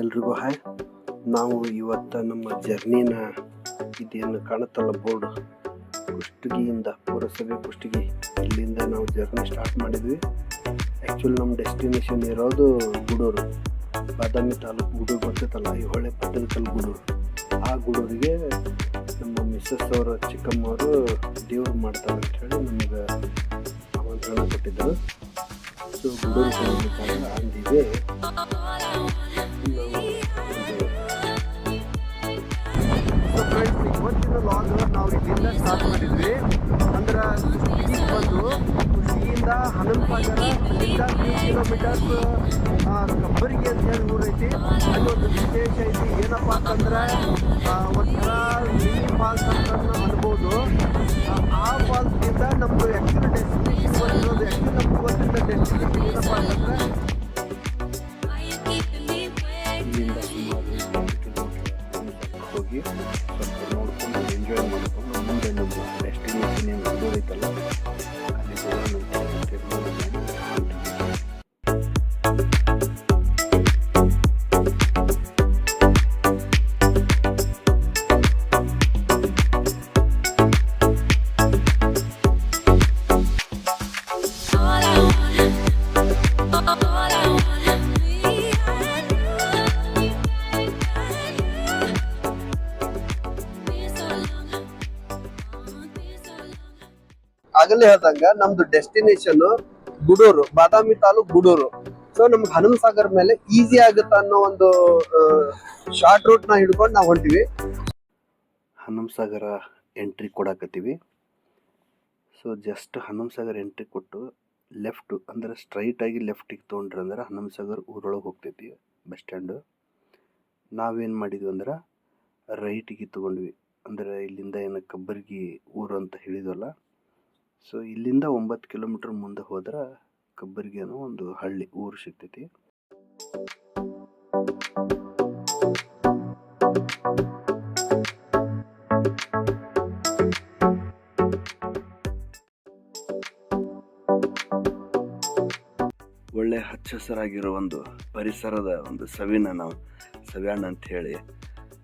ಎಲ್ರಿಗೂ ಹಾಯ್. ನಾವು ಇವತ್ತು ನಮ್ಮ ಜರ್ನಿನ ಇದೇನು ಕಾಣುತ್ತಲ್ಲ ಬೋರ್ಡ್, ಕುಷ್ಟಗಿಯಿಂದ ಪುರಸಭೆ ಕುಷ್ಟಗಿ, ಇಲ್ಲಿಂದ ನಾವು ಜರ್ನಿ ಸ್ಟಾರ್ಟ್ ಮಾಡಿದ್ವಿ. ಆ್ಯಕ್ಚುಲಿ ನಮ್ಮ ಡೆಸ್ಟಿನೇಷನ್ ಇರೋದು ಗೂಡೂರು, ಬಾದಾಮಿ ತಾಲೂಕು. ಗೂಡೂರು ಬರ್ತೈತಲ್ಲ, ಈ ಹೊಳೆ ಪಟ್ಟದಕಲ್ಲು ಗೂಡೂರು. ಆ ಗೂಡೂರಿಗೆ ನಮ್ಮ ಮಿಸ್ಸಸ್ ಅವರ ಚಿಕ್ಕಮ್ಮವರು ದೇವ್ರು ಮಾಡ್ತಾರೆ ಅಂತ ಹೇಳಿ ನಮಗೆ ಆಮಂತ್ರಣ ಕೊಟ್ಟಿದ್ದರು. ಸೊ ಗೂಡೂರು ಹೋಗಬೇಕಾದ್ರೆ ಅಂದಿದೆ ಇವತ್ತಿನ ಲಾಗ್ ನಾವು ಇಲ್ಲಿಂದ ಸ್ಟಾರ್ಟ್ ಮಾಡಿದ್ವಿ. ಅಂದ್ರೆ ಕುಷ್ಟಗಿಗೆ ಬಂದು ಕುಷ್ಟಗಿಯಿಂದ ಹನುಮಸಾಗರ, ಅಲ್ಲಿಂದ 3 ಕಿಲೋಮೀಟರ್ಸ್ ಕಬ್ಬರಿಗೆ ಅಂತ ಹೇಳಿ ಊರೈತಿ. ಅಲ್ಲಿ ಒಂದು ವಿಶೇಷ ಐತಿ. ಏನಪ್ಪ ಅಂತಂದ್ರೆ ಒಂಥರ ಮಿನಿ ಫಾಲ್ಸ್ ಅಂತ ಅನ್ಬೋದು. ಆ ಫಾಲ್ಸ್ಗಿಂತ ನಮ್ಮದು ಆ್ಯಕ್ಚುಲಿ ಡೆಸ್ಟಿನೇಷನ್ ಬಂದಿರೋದು, ಆ್ಯಕ್ಚುಲಿ ನಮ್ಗೆ ಇವತ್ತಿನ ಡೆಸ್ಟಿನೇಷನ್ ಏನಪ್ಪ ಅಂತಂದ್ರೆ ಇಲ್ಲಿಂದ ಹೋಗಿ ಸ್ವಲ್ಪ ನೋಡ್ಕೊಂಡು ಎಂಜಾಯ್ ಮಾಡಿಕೊಂಡು ಮುಂದೆ ನಮ್ಮ ಡೆಸ್ಟಿನೇಷನ್ ಏನು ದೂರೈತಲ್ಲ ಅಲ್ಲಿ ಹೋಗೋಣ ಅಂತ ಆಗಲೇ ಹೇಳ್ದಂಗ ನಮ್ದು ಡೆಸ್ಟಿನೇಷನ್ ಗೂಡೂರು, ಬಾದಾಮಿ ತಾಲೂಕು ಗೂಡೂರು. ಸೊ ನಮ್ಗೆ ಹನುಮಸಾಗರ್ ಮೇಲೆ ಈಸಿ ಆಗುತ್ತೆ ಅನ್ನೋ ಒಂದು ಶಾರ್ಟ್ ರೂಟ್ ನ ಹಿಡ್ಕೊಂಡು ನಾವು ಹೊಂಟಿವಿ. ಹನುಮಸಾಗರ ಎಂಟ್ರಿ ಕೊಡಾಕತ್ತೀವಿ. ಸೊ ಜಸ್ಟ್ ಹನುಮಸಾಗರ್ ಎಂಟ್ರಿ ಕೊಟ್ಟು ಲೆಫ್ಟ್ ಅಂದ್ರೆ ಸ್ಟ್ರೈಟ್ ಆಗಿ ಲೆಫ್ಟಿಗೆ ತೊಗೊಂಡ್ರೆ ಅಂದ್ರೆ ಹನುಮಸಾಗರ್ ಊರೊಳಗೆ ಹೋಗ್ತೈತಿ ಬಸ್ ಸ್ಟ್ಯಾಂಡು. ನಾವೇನು ಮಾಡಿದ್ವಿ ಅಂದ್ರೆ ರೈಟಿಗೆ ತೊಗೊಂಡ್ವಿ. ಅಂದ್ರೆ ಇಲ್ಲಿಂದ ಏನು ಕಬ್ಬರ್ಗಿ ಊರು ಅಂತ ಹೇಳಿದ್ವಲ್ಲ, ಸೊ ಇಲ್ಲಿಂದ 9 ಕಿಲೋಮೀಟರ್ ಮುಂದೆ ಹೋದ್ರೆ ಕಬ್ಬರ್ಗಿ ಅನ್ನೋ ಒಂದು ಹಳ್ಳಿ ಊರು ಸಿಗ್ತೈತಿ. ಒಳ್ಳೆ ಹಚ್ಚ ಹಸಿರಾಗಿರೋ ಒಂದು ಪರಿಸರದ ಒಂದು ಸವಿನ ನಾವು ಸವ್ಯಾಣ ಅಂತ ಹೇಳಿ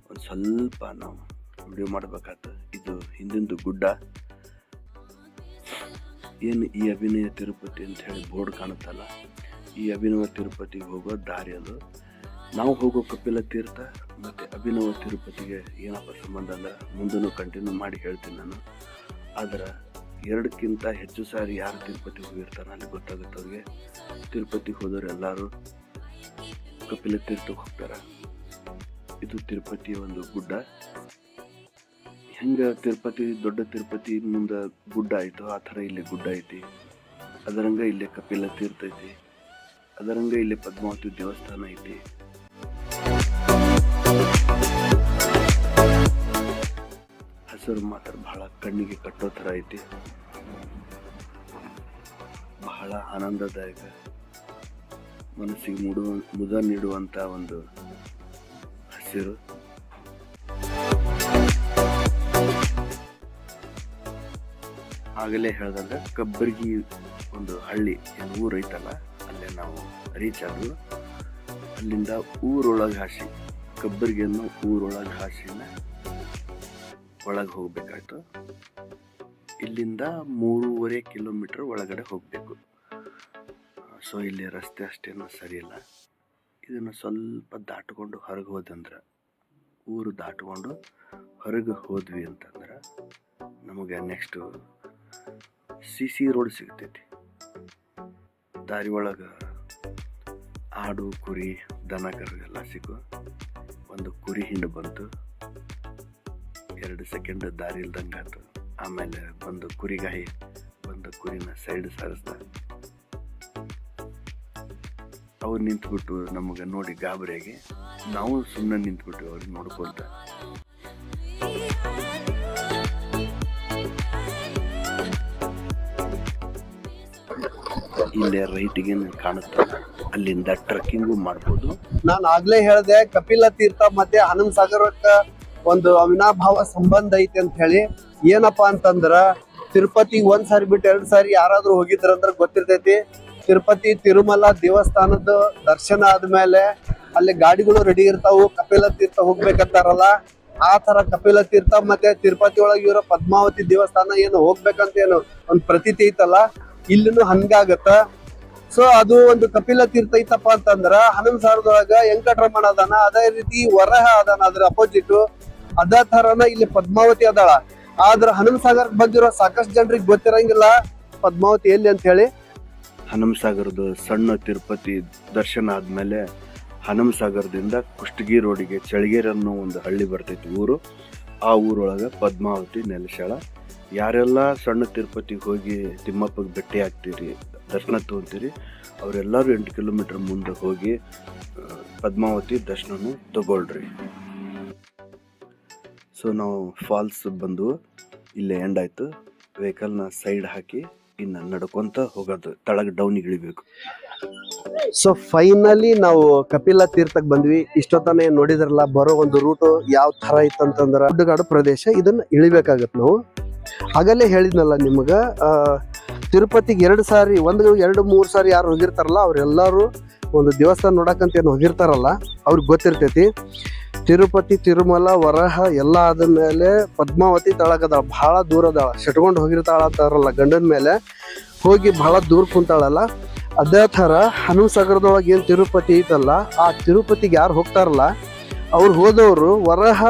ಒಂದು ಸ್ವಲ್ಪ ನಾವು ವಿಡಿಯೋ ಮಾಡ್ಬೇಕಾಯ್ತು. ಇದು ಹಿಂದಿಂದು ಗುಡ್ಡ. ಏನು ಈ ಅಭಿನಯ ತಿರುಪತಿ ಅಂತ ಹೇಳಿ ಬೋರ್ಡ್ ಕಾಣುತ್ತಲ್ಲ, ಈ ಅಭಿನವ ತಿರುಪತಿಗೆ ಹೋಗೋ ದಾರಿ ಅದು. ನಾವು ಹೋಗೋ ಕಪಿಲ ತೀರ್ಥ ಮತ್ತು ಅಭಿನವ ತಿರುಪತಿಗೆ ಏನಪ್ಪ ಸಂಬಂಧ ಅಂದ್ರೆ ಮುಂದೂ ಕಂಟಿನ್ಯೂ ಮಾಡಿ ಹೇಳ್ತೀನಿ ನಾನು. ಆದ್ರೆ 2ಕ್ಕಿಂತ ಹೆಚ್ಚು ಸಾರಿ ಯಾರು ತಿರುಪತಿಗೆ ಹೋಗಿರ್ತಾರೆ ಅಲ್ಲಿ ಗೊತ್ತಾಗುತ್ತೆ ಅವ್ರಿಗೆ. ತಿರುಪತಿಗೆ ಹೋದವ್ರು ಎಲ್ಲರೂ ಕಪಿಲ ತೀರ್ಥಕ್ಕೆ ಹೋಗ್ತಾರೆ. ಇದು ತಿರುಪತಿಯ ಒಂದು ಗುಡ್ಡ. ಹೆಂಗೆ ತಿರುಪತಿ ದೊಡ್ಡ ತಿರುಪತಿ ಮುಂದೆ ಗುಡ್ಡ ಆಯಿತು, ಆ ಥರ ಇಲ್ಲಿ ಗುಡ್ಡ ಐತಿ. ಅದರಂಗ ಇಲ್ಲಿ ಕಪಿಲ ತೀರ್ಥ ಐತಿ, ಅದರಂಗ ಇಲ್ಲಿ ಪದ್ಮಾವತಿ ದೇವಸ್ಥಾನ ಐತಿ. ಹಸಿರು ಮಾತ್ರ ಬಹಳ ಕಣ್ಣಿಗೆ ಕಟ್ಟೋ ಥರ ಐತಿ. ಬಹಳ ಆನಂದದಾಯಕ, ಮನಸ್ಸಿಗೆ ಮುದ ನೀಡುವಂಥ ಒಂದು ಹಸಿರು. ಆಗಲೇ ಹೇಳ್ದಂಗೆ ಕಬ್ಬರ್ಗಿ ಒಂದು ಹಳ್ಳಿ ಏನು ಊರು ಐತಲ್ಲ, ಅಲ್ಲೇ ನಾವು ರೀಚ್ ಆದ್ವು. ಅಲ್ಲಿಂದ ಊರೊಳಗೆ ಹಾಸಿ, ಕಬ್ಬರ್ಗಿಯನ್ನು ಊರೊಳಗೆ ಹಾಸಿನ ಒಳಗೆ ಹೋಗ್ಬೇಕಾಯ್ತು. ಇಲ್ಲಿಂದ 3.5 ಕಿಲೋಮೀಟರ್ ಒಳಗಡೆ ಹೋಗಬೇಕು. ಸೊ ಇಲ್ಲಿ ರಸ್ತೆ ಅಷ್ಟೇನೂ ಸರಿಯಿಲ್ಲ. ಇದನ್ನು ಸ್ವಲ್ಪ ದಾಟ್ಕೊಂಡು ಹೊರಗೆ ಹೋದಂದ್ರೆ, ಊರು ದಾಟ್ಕೊಂಡು ಹೊರಗೆ ಹೋದ್ವಿ ಅಂತಂದ್ರೆ ನಮಗೆ ನೆಕ್ಸ್ಟು CC ರೋಡ್ ಸಿಗ್ತೈತಿ. ದಾರಿ ಒಳಗೆ ಆಡು, ಕುರಿ, ದನ ಕರುಗೆಲ್ಲ ಸಿಗು. ಒಂದು ಕುರಿ ಹಿಂಡು ಬಂತು, 2 ಸೆಕೆಂಡ್ ದಾರಿ ಇಲ್ದಂಗೆ ಆಯ್ತು. ಆಮೇಲೆ ಬಂದು ಕುರಿಗಾಯಿ ಬಂದು ಕುರಿನ ಸೈಡ್ ಸಾರಿಸ್ದ. ಅವ್ರು ನಿಂತ್ಬಿಟ್ಟು ನಮಗೆ ನೋಡಿ ಗಾಬರಿಯಾಗಿ ನಾವು ಸುಮ್ಮನೆ ನಿಂತ್ಬಿಟ್ಟು ಅವ್ರಿಗೆ ನೋಡ್ಕೊತ. ಇಲ್ಲೇ ರೈಟಿಗೆ ಕಾಣುತ್ತೆ, ಅಲ್ಲಿಂದ ಟ್ರೆಕ್ಕಿಂಗು ಮಾಡ್ಬೋದು. ನಾನು ಆಗ್ಲೇ ಹೇಳಿದೆ ಕಪಿಲ ತೀರ್ಥ ಮತ್ತೆ ಹನುಮಸಾಗರಕ್ಕ ಒಂದು ಅವಿನಾಭಾವ ಸಂಬಂಧ ಐತಿ ಅಂತ ಹೇಳಿ. ಏನಪ್ಪಾ ಅಂತಂದ್ರ ತಿರುಪತಿಗೆ 1 ಸಾರಿ ಬಿಟ್ಟು 2 ಸಾರಿ ಯಾರಾದ್ರೂ ಹೋಗಿದ್ರಂದ್ರೆ ಗೊತ್ತಿರ್ತೈತಿ. ತಿರುಪತಿ ತಿರುಮಲ ದೇವಸ್ಥಾನದ ದರ್ಶನ ಆದ್ಮೇಲೆ ಅಲ್ಲಿ ಗಾಡಿಗಳು ರೆಡಿ ಇರ್ತಾವು, ಕಪಿಲ ತೀರ್ಥ ಹೋಗ್ಬೇಕಂತಾರಲ್ಲ ಆ ತರ ಕಪಿಲ ತೀರ್ಥ ಮತ್ತೆ ತಿರುಪತಿ ಒಳಗೆ ಇರೋ ಪದ್ಮಾವತಿ ದೇವಸ್ಥಾನ ಏನು ಹೋಗ್ಬೇಕಂತ ಏನು ಒಂದ್ ಪ್ರತೀತಿ ಐತಲ್ಲ, ಇಲ್ಲಿನೂ ಹಂಗಾಗತ್ತ. ಸೊ ಅದು ಒಂದು ಕಪಿಲ ತೀರ್ಥ ಐತಪ್ಪ ಅಂತಂದ್ರ ಹನುಮಸಾಗರದೊಳಗ ವೆಂಕಟರಮಣ ಅದಾನ, ಅದೇ ರೀತಿ ವರಹ ಅದಾನ ಅದ್ರ ಅಪೋಸಿಟ್. ಅದೇ ತರನ ಇಲ್ಲಿ ಪದ್ಮಾವತಿ ಅದಾಳ. ಆದ್ರ ಹನುಮಸಾಗರಕ್ಕೆ ಬಂದಿರೋ ಸಾಕಷ್ಟು ಜನರಿಗೆ ಗೊತ್ತಿರಂಗಿಲ್ಲ ಪದ್ಮಾವತಿ ಎಲ್ಲಿ ಅಂತ ಹೇಳಿ. ಹನುಮಸಾಗರದ ಸಣ್ಣ ತಿರುಪತಿ ದರ್ಶನ ಆದ್ಮೇಲೆ ಹನುಮಸಾಗರದಿಂದ ಕುಷ್ಟಗಿ ರೋಡಿಗೆ ಚಳಗೇರಿ ಅನ್ನೋ ಒಂದು ಹಳ್ಳಿ ಬರ್ತೈತಿ ಊರು. ಆ ಊರೊಳಗ ಪದ್ಮಾವತಿ ನೆಲೆಸಾಳ. ಯಾರೆಲ್ಲ ಸಣ್ಣ ತಿರುಪತಿಗೆ ಹೋಗಿ ತಿಮ್ಮಪ್ಪಗೆ ಭೇಟಿ ಆಗ್ತೀರಿ, ದರ್ಶನ ತಗೊಂತೀರಿ, ಅವರೆಲ್ಲರೂ 8 ಕಿಲೋಮೀಟರ್ ಮುಂದೆ ಹೋಗಿ ಪದ್ಮಾವತಿ ದರ್ಶನನು ತಗೊಳ್ರಿ. ಸೊ ನಾವು ಫಾಲ್ಸ್ ಬಂದು ಇಲ್ಲೇ ಎಂಡ್ ಆಯ್ತು. ವೆಹಿಕಲ್ನ ಸೈಡ್ ಹಾಕಿ ಇನ್ನು ನಡ್ಕೊಂತ ಹೋಗೋದು, ತಳಗ ಡೌನಿಗೆ ಇಳಿಬೇಕು. ಸೊ ಫೈನಲಿ ನಾವು ಕಪಿಲ ತೀರ್ಥಕ್ ಬಂದ್ವಿ. ಇಷ್ಟೊತ್ತನೇ ನೋಡಿದ್ರಲ್ಲ ಬರೋ ಒಂದು ರೂಟ್ ಯಾವ ತರ ಇತ್ತಂತಂದ್ರ ಗುಡ್ಡಗಾಡು ಪ್ರದೇಶ, ಇದನ್ನ ಇಳಿಬೇಕಾಗತ್ ನಾವು. ಆಗಲೇ ಹೇಳಿದ್ನಲ್ಲ ನಿಮಗ, ತಿರುಪತಿಗೆ 2 ಸಾರಿ 1-2-3 ಸಾರಿ ಯಾರು ಹೋಗಿರ್ತಾರಲ್ಲ ಅವ್ರೆಲ್ಲರೂ ಒಂದು ದೇವಸ್ಥಾನ ನೋಡಕಂತ ಏನು ಹೋಗಿರ್ತಾರಲ್ಲ ಅವ್ರಿಗೆ ಗೊತ್ತಿರ್ತೈತಿ. ತಿರುಪತಿ, ತಿರುಮಲ, ವರಹ ಎಲ್ಲ ಆದ್ಮೇಲೆ ಪದ್ಮಾವತಿ ತಳಗದಾಳ, ಬಹಳ ದೂರ ಅದಾಳ. ಶಟ್ಕೊಂಡು ಹೋಗಿರ್ತಾಳ ಅಂತಾರಲ್ಲ ಗಂಡನ ಮೇಲೆ, ಹೋಗಿ ಬಹಳ ದೂರ ಕುಂತಾಳಲ್ಲ. ಅದೇ ಥರ ಹನುಮಸಾಗರದೊಳಗೆ ಏನು ತಿರುಪತಿ ಐತಲ್ಲ, ಆ ತಿರುಪತಿಗೆ ಯಾರು ಹೋಗ್ತಾರಲ್ಲ ಅವ್ರು ಹೋದವರು ವರಹ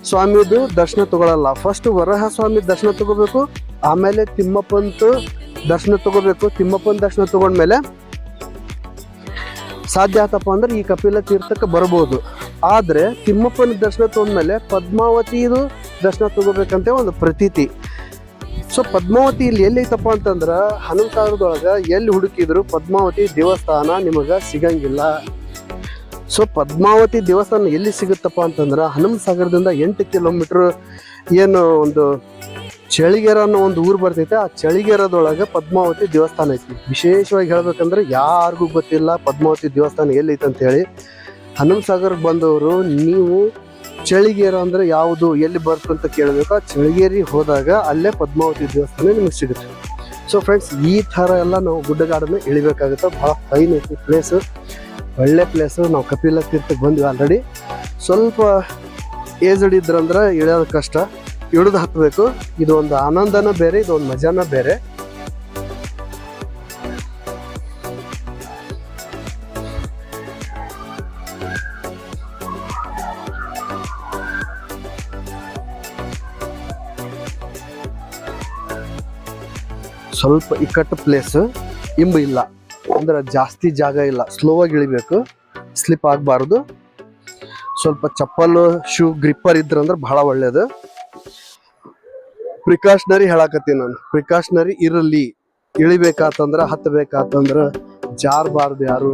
ಸ್ವಾಮಿದು ದರ್ಶನ ತಗೊಳಲ್ಲ. ಫಸ್ಟ್ ವರಹ ಸ್ವಾಮಿ ದರ್ಶನ ತಗೋಬೇಕು, ಆಮೇಲೆ ತಿಮ್ಮಪ್ಪಂತು ದರ್ಶನ ತಗೋಬೇಕು. ತಿಮ್ಮಪ್ಪನ ದರ್ಶನ ತಗೊಂಡ್ಮೇಲೆ ಸಾಧ್ಯ ಆತಪ್ಪ ಅಂದ್ರೆ ಈ ಕಪಿಲ ತೀರ್ಥಕ್ಕೆ ಬರ್ಬೋದು. ಆದ್ರೆ ತಿಮ್ಮಪ್ಪನ ದರ್ಶನ ತಗೊಂಡ್ಮೇಲೆ ಪದ್ಮಾವತಿದು ದರ್ಶನ ತಗೋಬೇಕಂತ ಒಂದು ಪ್ರತೀತಿ. ಸೊ ಪದ್ಮಾವತಿ ಇಲ್ಲಿ ಎಲ್ಲಿ ಐತಪ್ಪ ಅಂತಂದ್ರ ಹನುಮಸಾಗರದೊಳಗ ಎಲ್ಲಿ ಹುಡುಕಿದ್ರು ಪದ್ಮಾವತಿ ದೇವಸ್ಥಾನ ನಿಮಗ ಸಿಗಂಗಿಲ್ಲ. ಸೊ ಪದ್ಮಾವತಿ ದೇವಸ್ಥಾನ ಎಲ್ಲಿ ಸಿಗುತ್ತಪ್ಪ ಅಂತಂದ್ರ ಹನುಮಸಾಗರದಿಂದ 8 ಕಿಲೋಮೀಟರ್ ಏನು ಒಂದು ಚಳಿಗೆರ ಅನ್ನೋ ಒಂದು ಊರು ಬರ್ತೈತೆ. ಆ ಚಳಿಗೆರದೊಳಗೆ ಪದ್ಮಾವತಿ ದೇವಸ್ಥಾನ ಐತಿ. ವಿಶೇಷವಾಗಿ ಹೇಳ್ಬೇಕಂದ್ರೆ ಯಾರಿಗೂ ಗೊತ್ತಿಲ್ಲ ಪದ್ಮಾವತಿ ದೇವಸ್ಥಾನ ಎಲ್ಲಿ ಐತೆ ಅಂತ ಹೇಳಿ. ಹನುಮಸಾಗರಕ್ಕೆ ಬಂದವರು ನೀವು ಚಳಿಗೇರ ಅಂದ್ರೆ ಯಾವುದು, ಎಲ್ಲಿ ಬರ್ತು ಅಂತ ಕೇಳಬೇಕು. ಆ ಚಳಿಗೇರಿ ಹೋದಾಗ ಅಲ್ಲೇ ಪದ್ಮಾವತಿ ದೇವಸ್ಥಾನ ನಿಮಗೆ ಸಿಗುತ್ತೆ. ಸೊ ಫ್ರೆಂಡ್ಸ್, ಈ ಥರ ಎಲ್ಲ ನಾವು ಗುಡ್ಡಗಾಡನ್ನು ಇಳಿಬೇಕಾಗುತ್ತೆ. ಭಾಳ ಫೈನ್ ಐತಿ ಪ್ಲೇಸ್, ಒಳ್ಳೆ ಪ್ಲೇಸು. ನಾವು ಕಪಿಲ ತೀರ್ಥಕ್ಕೆ ಬಂದ್ವಿ ಆಲ್ರೆಡಿ. ಸ್ವಲ್ಪ ಏಜ್ಡ್ ಇದ್ರಂದ್ರೆ ಇಳಿಯೋದು ಕಷ್ಟ, ಇಳಿದು ಹತ್ತಬೇಕು. ಇದು ಒಂದು ಆನಂದನ ಬೇರೆ, ಇದು ಒಂದು ಮಜಾನ ಬೇರೆ. ಸ್ವಲ್ಪ ಇಕ್ಕಟ್ಟು ಪ್ಲೇಸ್, ಇಂಬು ಇಲ್ಲ ಅಂದ್ರೆ ಜಾಸ್ತಿ ಜಾಗ ಇಲ್ಲ, ಸ್ಲೋ ಆಗಿ ಇಳಿಬೇಕು, ಸ್ಲಿಪ್ ಆಗಬಾರ್ದು. ಸ್ವಲ್ಪ ಚಪ್ಪಲು ಶೂ ಗ್ರಿಪ್ಪರ್ ಇದ್ರಂದ್ರೆ ಬಹಳ ಒಳ್ಳೇದು. ಪ್ರಿಕಾಷನರಿ ಹೇಳಕತ್ತೀನಿ ನಾನು, ಪ್ರಿಕಾಷನರಿ ಇರಲಿ. ಇಳಿಬೇಕಾತಂದ್ರ ಹತ್ತಬೇಕಾತಂದ್ರ ಜಾರಬಾರ್ದು ಯಾರು.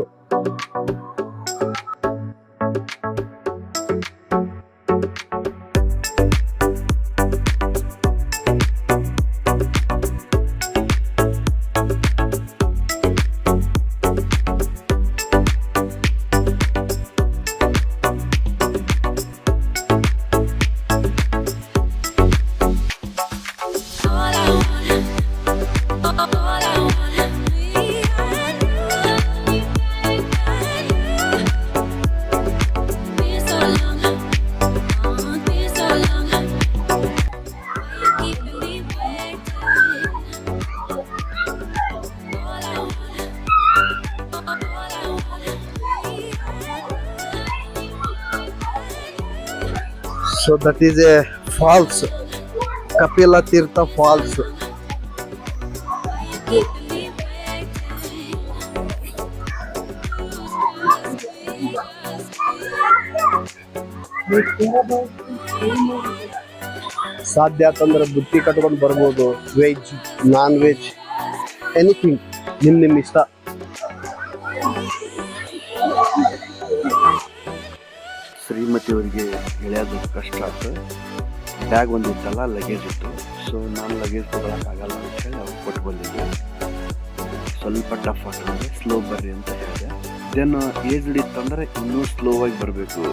So that is a falls, Kapila Tirtha Falls. ಸಾಧ್ಯ ಆತಂದ್ರೆ ಬುತ್ತಿ ಕಟ್ಕೊಂಡು ಬರ್ಬೋದು, ವೆಜ್ ನಾನ್ ವೆಜ್ ಎನಿಥಿಂಗ್ ನಿಮ್ಮ ಇಷ್ಟ. ಶ್ರೀಮತಿ ಅವರಿಗೆ ಇಳಿಯೋದು ಕಷ್ಟ ಆಯ್ತು. ಬ್ಯಾಗ್ ಒಂದಿತ್ತಲ್ಲ, ಲಗೇಜ್ ಇತ್ತು. ಸೊ ನಾನು ಲಗೇಜ್ ತೊಗೊಳಕ್ಕಾಗಲ್ಲ ಅಂತ ಹೇಳಿ ಅವ್ರು ಕೊಟ್ಟು ಬಂದಿದ್ದೆ. ಸ್ವಲ್ಪ ಟಫ್ ಆಗ್ತದೆ, ಸ್ಲೋ ಬರ್ರಿ ಅಂತ ಹೇಳಿದೆ. ದೆನ್ ಏಜ್ ಹಿಡಿತಂದ್ರೆ ಇನ್ನೂ ಸ್ಲೋ ಆಗಿ ಬರಬೇಕು.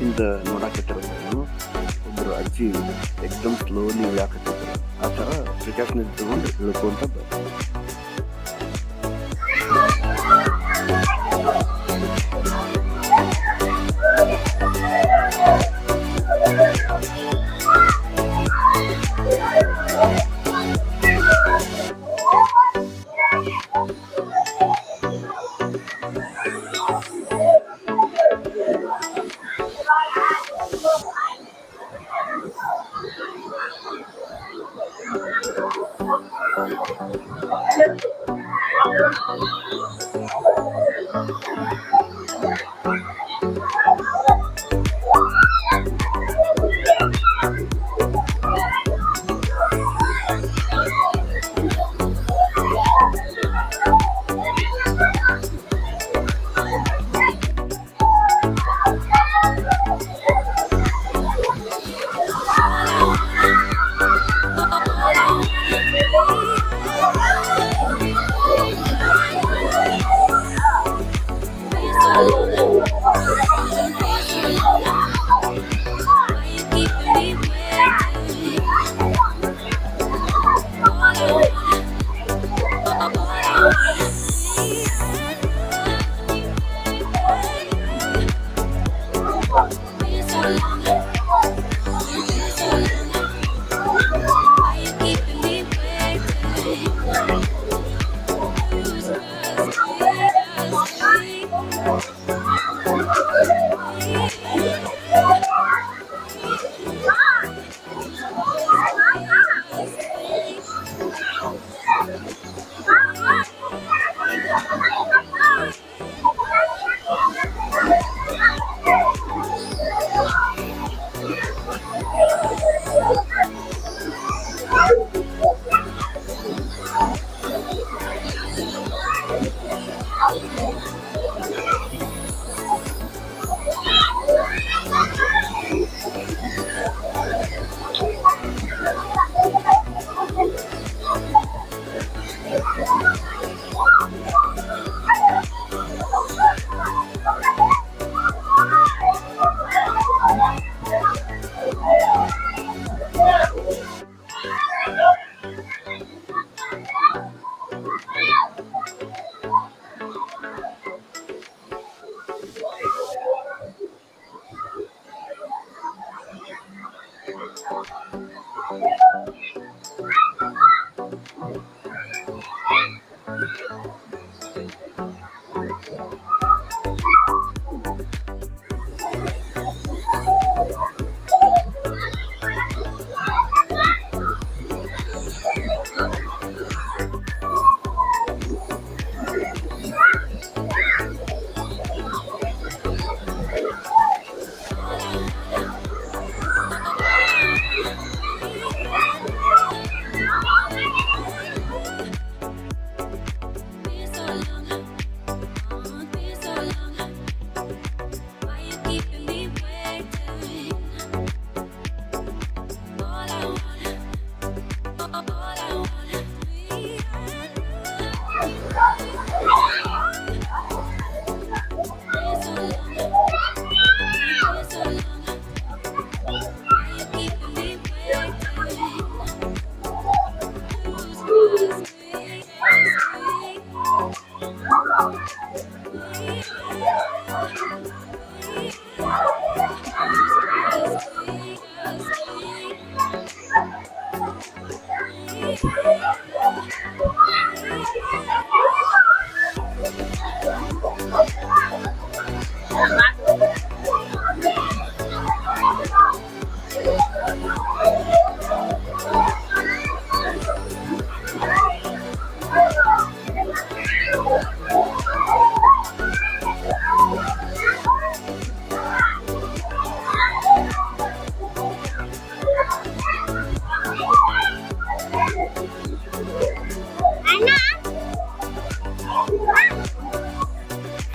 ಇಂದ ನೋಡಾಕತ್ತಿರೋದು ಒಬ್ಬರು ಅಜ್ಜಿ ಎಕ್ದಮ್ ಸ್ಲೋಲಿ ಇಳಿಯಾಕತ್ತಿದ್ರು. ಆ ಥರ ಪ್ರಿಕಾಷನರಿ ತಗೊಂಡು ಇಳ್ಕೊಂತ ಬಂದು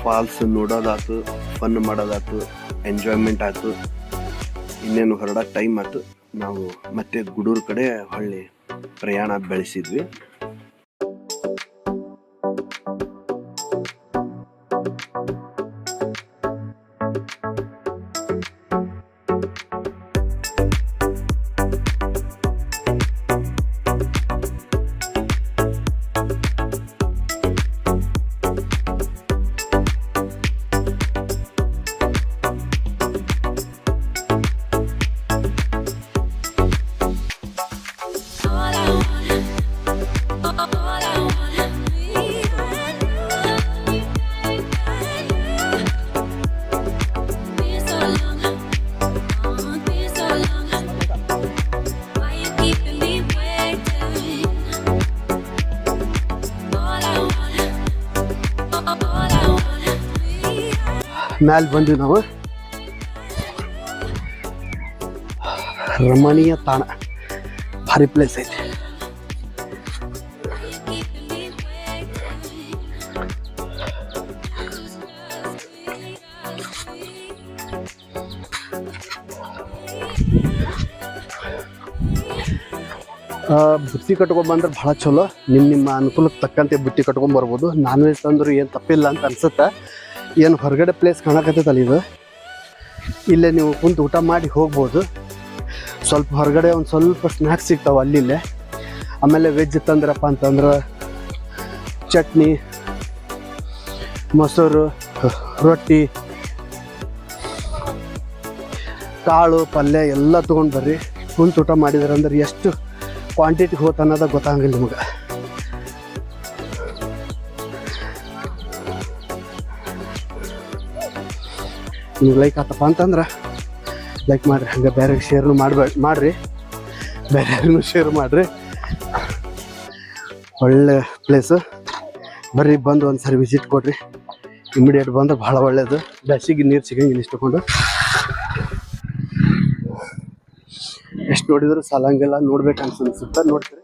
ಫಾಲ್ಸ್ ನೋಡೋದಾತು, ಫನ್ ಮಾಡೋದಾತು, ಎಂಜಾಯ್ಮೆಂಟ್ ಆಯ್ತು. ಇನ್ನೇನು ಹೊರಡೋಕೆ ಟೈಮ್ ಆಯ್ತು. ನಾವು ಮತ್ತೆ ಗುಡೂರು ಕಡೆ ಹೊಳ್ಳಿ ಪ್ರಯಾಣ ಬೆಳೆಸಿದ್ವಿ. ಮ್ಯಾಲೆ ಬಂದ್ವಿ ನಾವು. ರಮಣೀಯ ತಾಣ, ಭಾರಿ ಪ್ಲೇಸ್ ಐತಿ. ಬುತ್ತಿ ಕಟ್ಕೊಂಡ್ಬಂದ್ರೆ ಭಾಳ ಚಲೋ. ನಿಮ್ಮ ಅನುಕೂಲಕ್ಕೆ ತಕ್ಕಂತೆ ಬುತ್ತಿ ಕಟ್ಕೊಂಡ್ಬರ್ಬೋದು. ನಾನ್ ವೆಜ್ ತಂದ್ರು ಏನು ತಪ್ಪಿಲ್ಲ ಅಂತ ಅನ್ಸುತ್ತೆ. ಏನು ಹೊರಗಡೆ ಪ್ಲೇಸ್ ಕಾಣಕತ್ತೈತಲ್ಲ ಇದು, ಇಲ್ಲೇ ನೀವು ಕುಂತು ಊಟ ಮಾಡಿ ಹೋಗ್ಬೋದು. ಸ್ವಲ್ಪ ಹೊರಗಡೆ ಒಂದು ಸ್ವಲ್ಪ ಸ್ನ್ಯಾಕ್ಸ್ ಸಿಗ್ತಾವೆ ಅಲ್ಲಿಲ್ಲೇ. ಆಮೇಲೆ ವೆಜ್ ತಂದ್ರಪ್ಪ ಅಂತಂದ್ರೆ ಚಟ್ನಿ, ಮೊಸರು, ರೊಟ್ಟಿ, ಕಾಳು, ಪಲ್ಯ ಎಲ್ಲ ತೊಗೊಂಡು ಬರ್ರಿ. ಕುಂತು ಊಟ ಮಾಡಿದ್ರೆ ಅಂದ್ರೆ ಎಷ್ಟು ಕ್ವಾಂಟಿಟಿ ಹೋತ್ ಅನ್ನೋದು ಗೊತ್ತಾಗಂಗಿಲ್ಲ ನಿಮಗೆ. ನೀವು ಲೈಕ್ ಆತಪ್ಪ ಅಂತಂದ್ರೆ ಲೈಕ್ ಮಾಡಿರಿ. ಹಂಗೆ ಬೇರೆ ಶೇರ್ನು ಮಾಡಿರಿ, ಬೇರೆ ಯಾರನ್ನೂ ಶೇರ್ ಮಾಡಿರಿ. ಒಳ್ಳೆ ಪ್ಲೇಸು, ಬರ್ರಿ ಬಂದು ಒಂದು ಸರಿ ವಿಸಿಟ್ ಕೊಡ್ರಿ. ಇಮಿಡಿಯೇಟ್ ಬಂದ್ರೆ ಭಾಳ ಒಳ್ಳೇದು. ಬೇಸಿಗೆ ನೀರು ಸಿಗಂಗಿಲ್ಲ ಇಷ್ಟಕೊಂಡು. ಎಷ್ಟು ನೋಡಿದ್ರು ಸಾಲಂಗೆಲ್ಲ ನೋಡ್ಬೇಕು ಅನ್ಸುತ್ತೆ. ನೋಡ್ತೀರಿ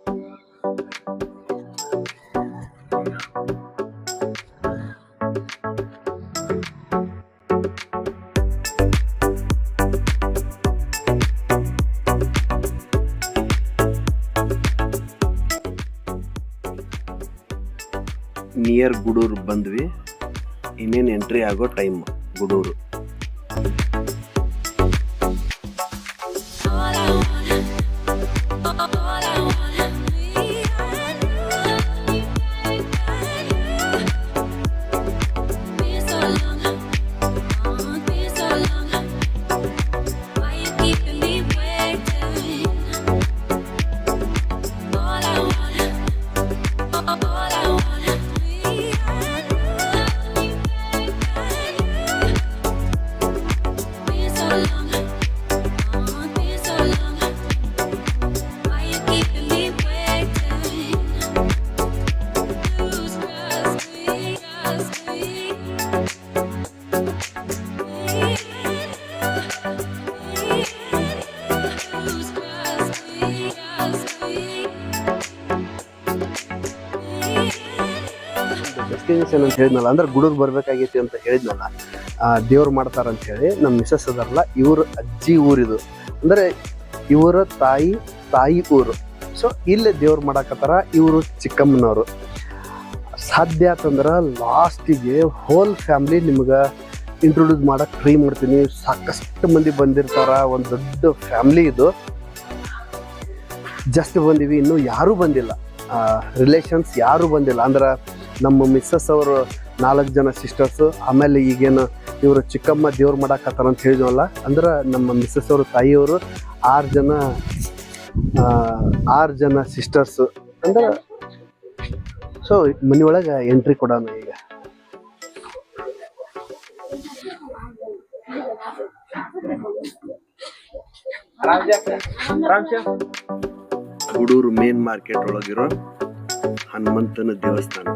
ನಿಯರ್ ಗುಡೂರು ಬಂದ್ವಿ. ಇನ್ನೇನು ಎಂಟ್ರಿ ಆಗೋ ಟೈಮ್ ಗುಡೂರು. ಡೆಸ್ಟಿನೇಷನ್ ಅಂತ ಹೇಳಿದ್ನಲ್ಲ, ಅಂದ್ರೆ ಗುಡೂರು ಬರ್ಬೇಕಾಗೈತಿ ಅಂತ ಹೇಳಿದ್ನಲ್ಲ. ದೇವ್ರು ಮಾಡ್ತಾರಂತ ಹೇಳಿ ನಮ್ಮ ಮಿಸಸ್ ಅದಾರಲ್ಲ, ಇವ್ರ ಅಜ್ಜಿ ಊರಿದು, ಅಂದರೆ ಇವರ ತಾಯಿ ಊರು. ಸೊ ಇಲ್ಲೇ ದೇವ್ರು ಮಾಡಾಕತ್ತಾರ. ಇವರು ಚಿಕ್ಕಮ್ಮನವರು. ಸಾಧ್ಯ ಆತಂದ್ರೆ ಲಾಸ್ಟಿಗೆ ಹೋಲ್ ಫ್ಯಾಮ್ಲಿ ನಿಮ್ಗೆ ಇಂಟ್ರೊಡ್ಯೂಸ್ ಮಾಡಕ್ಕೆ ಟ್ರೈ ಮಾಡ್ತೀನಿ. ಸಾಕಷ್ಟು ಮಂದಿ ಬಂದಿರ್ತಾರ, ಒಂದು ದೊಡ್ಡ ಫ್ಯಾಮ್ಲಿ ಇದು. ಜಸ್ಟ್ ಬಂದೀವಿ, ಇನ್ನೂ ಯಾರೂ ಬಂದಿಲ್ಲ, ರಿಲೇಷನ್ಸ್ ಯಾರೂ ಬಂದಿಲ್ಲ. ಅಂದ್ರೆ ನಮ್ಮ ಮಿಸ್ಸಸ್ ಅವರು 4 ಜನ ಸಿಸ್ಟರ್ಸು, ಆಮೇಲೆ ಈಗೇನು ಇವರು ಚಿಕ್ಕಮ್ಮ ದೇವ್ರು ಮಾಡಾಕತ್ತಾರ ಅಂತ ಹೇಳಿದ್ವಲ್ಲ, ಅಂದ್ರೆ ನಮ್ಮ ಮಿಸ್ಸಸ್ ಅವರು ತಾಯಿಯವರು 6 ಜನ ಸಿಸ್ಟರ್ಸ್ ಅಂದ್ರೆ. ಸೊ ಮನೆಯೊಳಗೆ ಎಂಟ್ರಿ ಕೊಡೋಣ ಈಗ. ಗೂಡೂರು ಮೇನ್ ಮಾರ್ಕೆಟ್ ಒಳಗಿರೋ ಹನುಮಂತನ ದೇವಸ್ಥಾನ.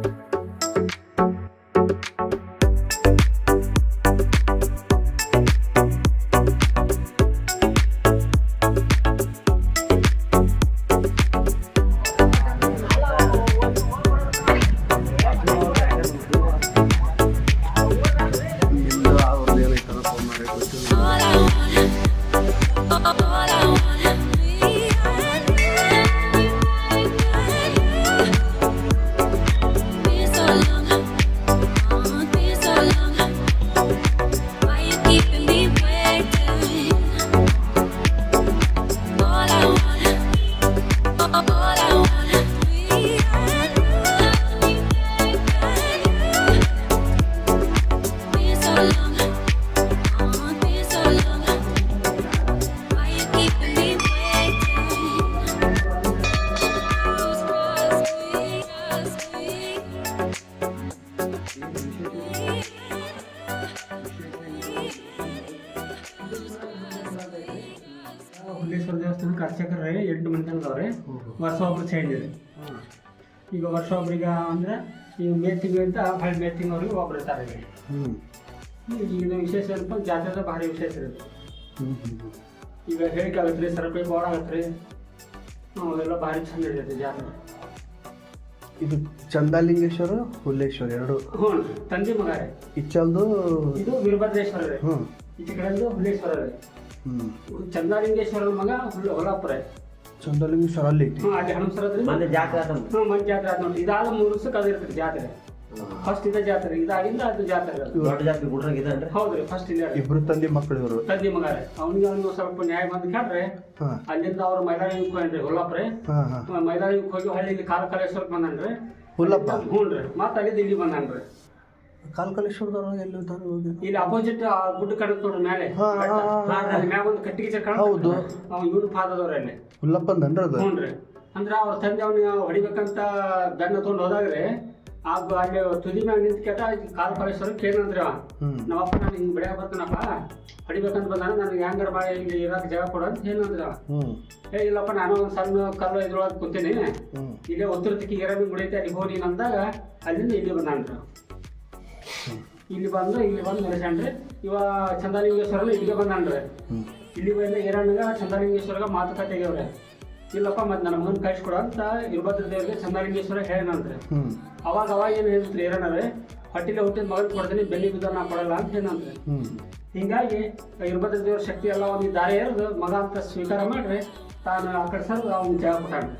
ಹುಲ್ಲೇಶ್ವರ ದೇವಸ್ಥಾನಕ್ಕೆ ಅರ್ಚಕರೇ 8 ಮಂದಿ ಅದಾವ್ರಿ. ವರ್ಷ ಒಬ್ರು ಚೇಂಜ್ ಇದೆ. ಈಗ ವರ್ಷ ಒಬ್ರಿಗೆ ಅಂದ್ರೆ ಈಗ ಮೇ ತಿಂಗಳಿಂದ ಹೊಳ್ಳಿ ಮೇ ತಿಂಗಳವರೆಗೆ ಒಬ್ರು ಇರ್ತಾರೆ. ಈಗ ವಿಶೇಷ ಏನಪ್ಪ, ಜಾತ್ರೆ ಭಾರಿ ವಿಶೇಷ ಇರುತ್ತೆ. ಈಗ ಹೇಳಿಕೆ ಆಗತ್ತೆ ರೀ, ಸರಪಳಿ ಬೋರ್ಡ್ ಆಗತ್ತೆ ರೀ, ಅವೆಲ್ಲ ಭಾರಿ ಚಂದ ಇರ್ತೈತೆ ಜಾತ್ರೆ. ಇದು ಚಂದಾಲಿಂಗೇಶ್ವರ ಹುಲ್ಲೇಶ್ವರ ಎರಡು. ಹ್ಞೂ, ತಂದೆ ಮಗ ರೀ. ಇಚ್ಚಲ್ದು ಇದು ವೀರಭದ್ರೇಶ್ವರ ರೀ. ಈಚೆ ಕಡೆದು ಹುಲ್ಲೇಶ್ವರ ರೀ. ಚಂದಾಲಿಂಗೇಶ್ವರ ಮಗ ಹೊಲಾಪುರ. ಚಂದಾಲಿಂಗೇಶ್ವರ ಅಲ್ಲಿ ಐತಿ. ಅಲ್ಲಿ ಹನುಮಸರದ್ರಿ ಮಂದಿ ಜಾತ್ರೆ ಆದ ನೋಡಿ. ಇದಾದ 3 ವರ್ಷಕ್ಕೆ ಅದಿರ್ತದೆ ಜಾತ್ರೆ. ಫಸ್ಟ್ ಇದ ಜಾತ್ರೆ, ಇದಾಗಿಂದ ಅದು ಜಾತ್ರೆ. ದೊಡ್ಡ ಜಾತ್ರೆ ಗುಡ್ರಾಗ ಹೌದ್ರಿ. ಫಸ್ಟ್ ಇಲ್ಲ ಇಬ್ರು ತಂದೆ ಮಕ್ಕಳು ಇವರು. ತಂದೆ ಮಗ ರೀ. ಅವ್ನಿಗೆ ಸ್ವಲ್ಪ ನ್ಯಾಯ ಬಂದ್ ಕೇಳ್ರಿ. ಅಲ್ಲಿಂದ ಅವ್ರು ಮೈದಾನಿಗೆ ಹೋಗ್ರಿ ಹೊಲಾಪ್ರಿ. ಮೈದಾನಿಗೆ ಹೋಗಿ ಹಳ್ಳಿಲಿ ಕಾಲಕಾಲೇಶ್ವರ ಬಂದನ್ರಿ. ಹುಲ್ಲಪ್ಪ. ಹ್ಞೂ ರೀ. ಮತ್ತೆ ಅಲ್ಲಿಂದ ಇಲ್ಲಿ ಬಂದನ್ರಿ. ಕಾಲಕಾಲೇಶ್ವರದವ್ರು ಎಲ್ಲಿ ಹೋಗಿ ಇಲ್ಲಿ ಅಪೋಸಿಟ್ ಗುಡ್ಡ ಕಾಣುತ್ತೆ ನೋಡ್ರಿ ಮೇಲೆ. ಅಲ್ಲಿ ಮ್ಯಾಗ ಒಂದು ಕಟ್ಟಿಗೆ ಚಕ್ರ. ಹೌದು. ಅವ್ನು ಇವನು ಪಾದದವ್ರ ಅಲ್ಲಿ ಹುಲ್ಲಪ್ಪಂದನ್ರಿ ಅದು. ಹ್ಞೂ ರೀ. ಅಂದ್ರೆ ಅವ್ರ ತಂದೆ ಅವ್ನಿಗೆ ಹೊಡಿಬೇಕಂತ ಬೆನ್ನ ತೊಗೊಂಡು ಹೋದಾಗ್ರಿ, ಅದು ಅಲ್ಲಿ ತುದಿ ಮ್ಯಾಗ ನಿಂತ ಕೇಟ ಕಾಲಕಾಲೇಶ್ವರಕ್ಕೆ ಏನಂದ್ರಿ ಅವ, ನಮ್ಮಪ್ಪ ನಾನು ಹಿಂಗೆ ಬೆಳೆಯ ಬರ್ತಾನಪ್ಪ, ಹೊಡಿಬೇಕಂತ ಬಂದಾನ, ನನಗೆ ಹೆಂಗಾರ ಬಾಯಿ ಇಲ್ಲಿ ಇರೋಕೆ ಜಾಗ ಕೊಡು ಅಂತ ಏನಂದ್ರಿ ಅವ. ಇಲ್ಲಪ್ಪ ನಾನು ಒಂದು ಸಣ್ಣ ಕಲ್ಲು ಇದ್ರೊಳಗೆ ಕೂತೀನಿ, ಇಲ್ಲೇ ಉತ್ತರ ದಿಕ್ಕಿಗೆ ಎರಡೂ ಗುಡೈತೆ, ಅಲ್ಲಿ ಹೋಗಿ ಅಂದಾಗ ಅಲ್ಲಿಂದ ಇಲ್ಲಿ ಬಂದಾನ್ರಿ. ಇಲ್ಲಿ ಬಂದು ನೆಲೆಸ್ಯಾನ್ರಿ. ಇವ ಚಂದಾಲಿಂಗೇಶ್ವರ ಇಲ್ಲಿಗೆ ಬಂದಾನ್ರಿ. ಇಲ್ಲಿ ಬಂದ ಈರಣ್ಣಗ ಚಂದಾಲಿಂಗೇಶ್ವರಗ ಮಾತುಕತೆ ಆಗ್ಯವ್ರೆ. ಇಲ್ಲಪ್ಪ ಮತ್ತೆ ನನ್ನ ಮಗನ ಕಳಿಸ್ಕೊಡ ಅಂತ ವೀರಭದ್ರ ದೇವ್ರಿಗೆ ಚಂದಾಲಿಂಗೇಶ್ವರ ಹೇಳನಂತ್ರಿ. ಅವಾಗ ಏನು ಹೇಳಿದ್ರಿ ಈರಣ್ಣರೇ, ಹೊಟ್ಟಿಲೆ ಹುಟ್ಟಿದ ಮಗನ ಕೊಡ್ತೀನಿ, ಬೆನ್ನಿ ಬಿದ್ದ ನಾ ಕೊಡಲ್ಲ ಅಂತ ಏನಂತ್ರಿ. ಹಿಂಗಾಗಿ ವೀರಭದ್ರ ದೇವ್ರ ಶಕ್ತಿ ಎಲ್ಲ ಒಂದು ದಾರಿ ಎರೆದು ಮಗ ಅಂತ ಸ್ವೀಕಾರ ಮಾಡ್ರಿ, ತಾನು ಆ ಕಡೆ ಸರ್ ಅವ್ನ ಜಾಗ ಕೊಟ್ಟಾನ್ರಿ.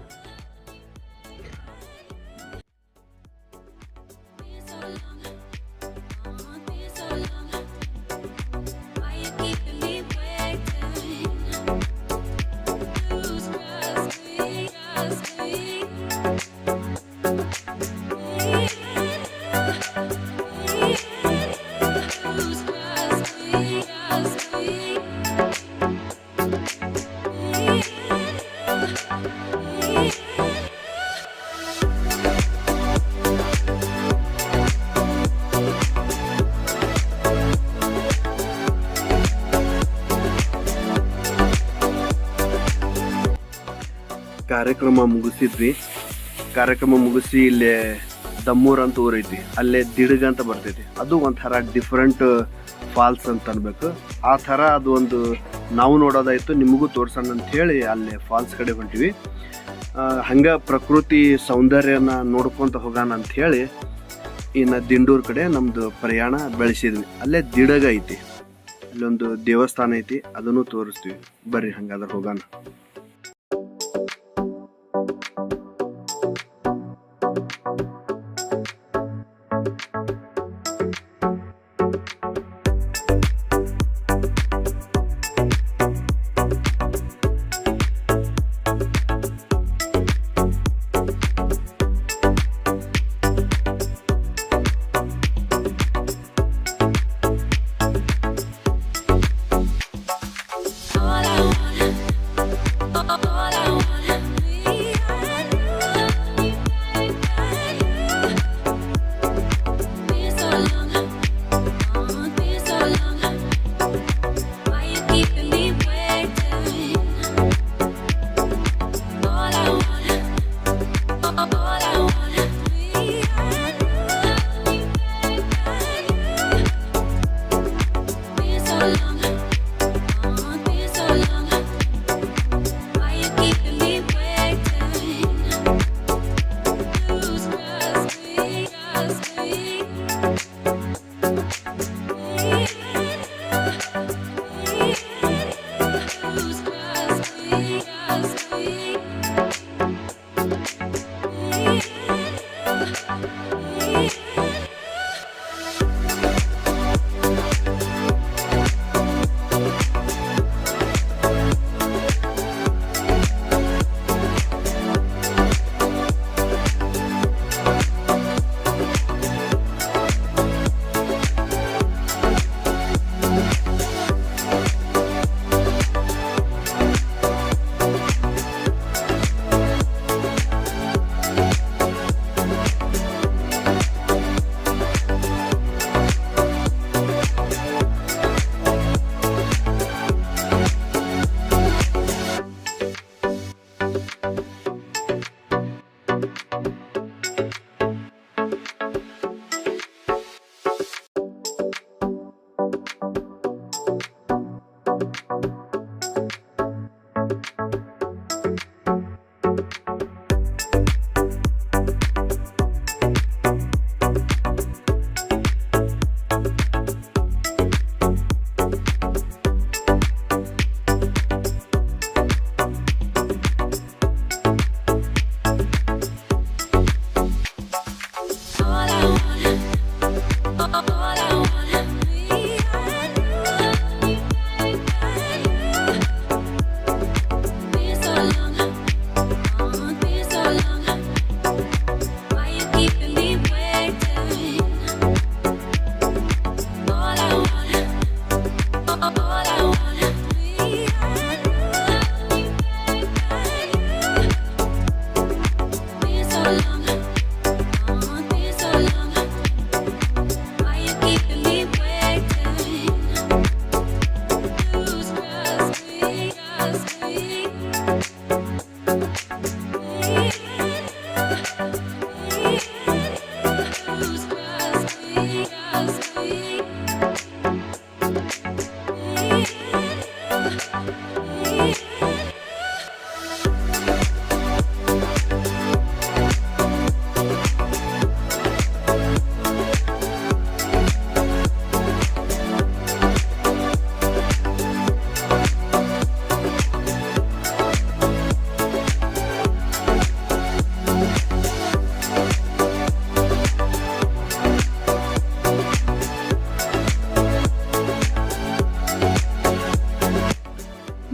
ಕಾರ್ಯಕ್ರಮ ಮುಗಿಸಿದ್ವಿ. ಕಾರ್ಯಕ್ರಮ ಮುಗಿಸಿ ಇಲ್ಲೇ ದಮ್ಮೂರ್ ಅಂತ ಊರೈತಿ, ಅಲ್ಲೇ ದಿಡಗ ಅಂತ ಬರ್ತೈತಿ. ಅದು ಒಂಥರ ಡಿಫ್ರೆಂಟ್ ಫಾಲ್ಸ್ ಅಂತ ಅನ್ಬೇಕು. ಆ ಥರ ಅದು ಒಂದು ನಾವು ನೋಡೋದಾಯ್ತು, ನಿಮಗೂ ತೋರ್ಸೋಣ ಅಂತ ಹೇಳಿ ಅಲ್ಲೇ ಫಾಲ್ಸ್ ಕಡೆ ಹೊಂಟಿವಿ. ಹಂಗೆ ಪ್ರಕೃತಿ ಸೌಂದರ್ಯನ ನೋಡ್ಕೊತ ಹೋಗೋಣ ಅಂತ ಹೇಳಿ ಇನ್ನು ದಿಂಡೂರ್ ಕಡೆ ನಮ್ಮದು ಪ್ರಯಾಣ ಬೆಳೆಸಿದ್ವಿ. ಅಲ್ಲೇ ದಿಡಗ ಐತಿ, ಇಲ್ಲೊಂದು ದೇವಸ್ಥಾನ ಐತಿ, ಅದನ್ನು ತೋರಿಸ್ತೀವಿ. ಬರ್ರಿ ಹಂಗಾದ್ರೆ ಹೋಗೋಣ.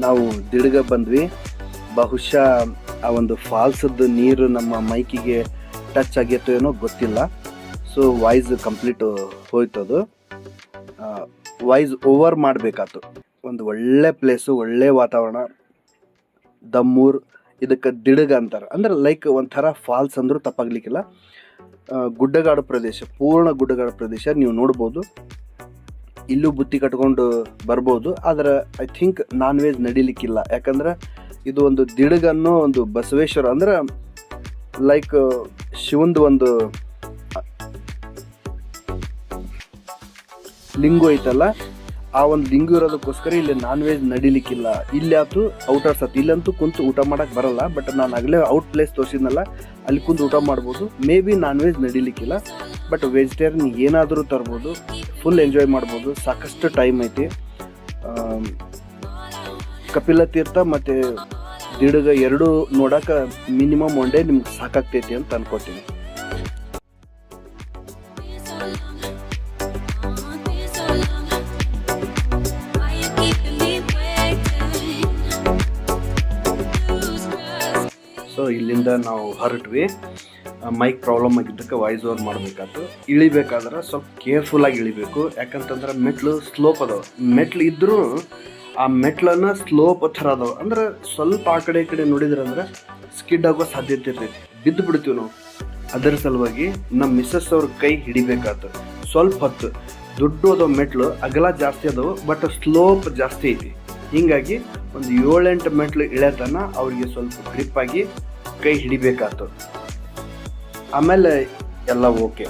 ನಾವು ದಿಡ್ಗ ಬಂದ್ವಿ. ಬಹುಶಃ ಆ ಒಂದು ಫಾಲ್ಸದ್ದು ನೀರು ನಮ್ಮ ಮೈಕಿಗೆ ಟಚ್ ಆಗಿತ್ತು ಏನೋ ಗೊತ್ತಿಲ್ಲ. ಸೊ ವಾಯ್ಸ್ ಕಂಪ್ಲೀಟ್ ಹೋಯ್ತದು. ವಾಯ್ಸ್ ಓವರ್ ಮಾಡಬೇಕಾಯ್ತು. ಒಂದು ಒಳ್ಳೆ ಪ್ಲೇಸು, ಒಳ್ಳೆ ವಾತಾವರಣ. ದಮ್ಮೂರ್, ಇದಕ್ಕೆ ದಿಡ್ಗ ಅಂತಾರೆ. ಅಂದ್ರೆ ಲೈಕ್ ಒಂಥರ ಫಾಲ್ಸ್ ಅಂದರೂ ತಪ್ಪಾಗ್ಲಿಕ್ಕಿಲ್ಲ. ಗುಡ್ಡಗಾಡು ಪ್ರದೇಶ, ಪೂರ್ಣ ಗುಡ್ಡಗಾಡು ಪ್ರದೇಶ ನೀವು ನೋಡ್ಬೋದು. ಇಲ್ಲೂ ಬುತ್ತಿ ಕಟ್ಕೊಂಡು ಬರ್ಬೋದು. ಆದರೆ ಐ ಥಿಂಕ್ ನಾನ್ ವೆಜ್ ನಡಿಲಿಕ್ಕಿಲ್ಲ. ಯಾಕಂದ್ರೆ ಇದು ಒಂದು ದಿಡ್ಗನ್ನೋ ಒಂದು ಬಸವೇಶ್ವರ ಅಂದ್ರೆ ಲೈಕ್ ಶಿವಂದು ಒಂದು ಲಿಂಗು ಐತಲ್ಲ, ಆ ಒಂದು ಲಿಂಗು ಇರೋದಕ್ಕೋಸ್ಕರ ಇಲ್ಲಿ ನಾನ್ ವೆಜ್ ನಡಿಲಿಕ್ಕಿಲ್ಲ. ಇಲ್ಲಿ ಆಯ್ತು ಔಟರ್ಸ್ ಆಯ್ತು. ಇಲ್ಲಂತೂ ಕುಂತು ಊಟ ಮಾಡೋಕ್ಕೆ ಬರಲ್ಲ. ಬಟ್ ನಾನು ಆಗಲೇ ಔಟ್ ಪ್ಲೇಸ್ ತೋರಿಸಿದ್ನಲ್ಲ, ಅಲ್ಲಿ ಕುಂತು ಊಟ ಮಾಡ್ಬೋದು. ಮೇ ಬಿ ನಾನ್ ವೆಜ್ ನಡಿಲಿಕ್ಕಿಲ್ಲ, ಬಟ್ ವೆಜಿಟೇರಿಯನ್ ಏನಾದರೂ ತರ್ಬೋದು. ಫುಲ್ ಎಂಜಾಯ್ ಮಾಡ್ಬೋದು. ಸಾಕಷ್ಟು ಟೈಮ್ ಐತಿ. ಕಪಿಲ ತೀರ್ಥ ಮತ್ತು ದಿಡ್ಗ ಎರಡೂ ನೋಡೋಕೆ ಮಿನಿಮಮ್ ಒನ್ ಡೇ ನಿಮ್ಗೆ ಸಾಕಾಗ್ತೈತಿ ಅಂತ ಅನ್ಕೋತೀನಿ. ಸೊ ಇಲ್ಲಿಂದ ನಾವು ಹೊರಟ್ವಿ. ಮೈಕ್ ಪ್ರಾಬ್ಲಮ್ ಆಗಿದ್ದಕ್ಕೆ ವಾಯ್ಸ್ ಓವರ್ ಮಾಡಬೇಕಾಯ್ತು. ಇಳಿಬೇಕಾದ್ರೆ ಸ್ವಲ್ಪ ಕೇರ್ಫುಲ್ಲಾಗಿ ಇಳಿಬೇಕು. ಯಾಕಂತಂದ್ರೆ ಮೆಟ್ಲು ಸ್ಲೋಪ್ ಅದಾವೆ. ಮೆಟ್ಲು ಇದ್ದರೂ ಆ ಮೆಟ್ಲನ್ನು ಸ್ಲೋಪ್ ಥರ ಅದಾವೆ. ಅಂದ್ರೆ ಸ್ವಲ್ಪ ಆ ಕಡೆ ಈ ಕಡೆ ನೋಡಿದ್ರೆ ಅಂದ್ರೆ ಸ್ಕಿಡ್ ಆಗೋ ಸಾಧ್ಯತೆ ಇರ್ತೈತಿ. ಬಿದ್ದು ಬಿಡ್ತೀವಿ ನಾವು. ಅದರ ಸಲುವಾಗಿ ನಮ್ಮ ಮಿಸ್ಸಸ್ ಅವ್ರ ಕೈ ಹಿಡಿಬೇಕಾಯ್ತು. ಸ್ವಲ್ಪ ಹೊತ್ತು ದುಡ್ಡು ಅದಾವೆ, ಮೆಟ್ಲು ಅಗಲ ಜಾಸ್ತಿ ಅದಾವೆ, ಬಟ್ ಸ್ಲೋಪ್ ಜಾಸ್ತಿ ಐತಿ. ಹೀಗಾಗಿ ಒಂದು 7-8 ಮೆಟ್ಲು ಇಳೆತನ ಅವ್ರಿಗೆ ಸ್ವಲ್ಪ ಗ್ರಿಪ್ಪಾಗಿ ಕೈ ಹಿಡಿಬೇಕಾಯ್ತು. ಆಮೇಲೆ ಎಲ್ಲ ಓಕೆ.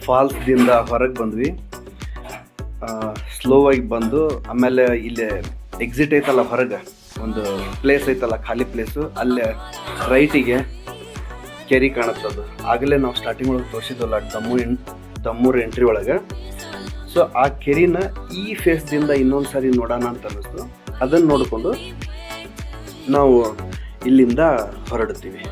ಫಾಲ್ಸ್ದಿಂದ ಹೊರಗೆ ಬಂದ್ವಿ. ಸ್ಲೋ ಆಗಿ ಬಂದು ಆಮೇಲೆ ಇಲ್ಲಿ ಎಕ್ಸಿಟ್ ಐತಲ್ಲ, ಹೊರಗೆ ಒಂದು ಪ್ಲೇಸ್ ಐತಲ್ಲ, ಖಾಲಿ ಪ್ಲೇಸು, ಅಲ್ಲೇ ರೈಟಿಗೆ ಕೆರೆ ಕಾಣುತ್ತದು. ಆಗಲೇ ನಾವು ಸ್ಟಾರ್ಟಿಂಗ್ ಒಳಗೆ ತೋರಿಸಿದ್ವಲ್ಲ ದಮ್ಮೂರು ಎಂಟ್ರಿ ಒಳಗೆ. ಸೊ ಆ ಕೆರಿನ ಈ ಫೇಸ್ದಿಂದ ಇನ್ನೊಂದು ಸಾರಿ ನೋಡೋಣ ಅಂತ ಅನ್ನಿಸ್ತು. ಅದನ್ನು ನೋಡಿಕೊಂಡು ನಾವು ಇಲ್ಲಿಂದ ಹೊರಡ್ತೀವಿ.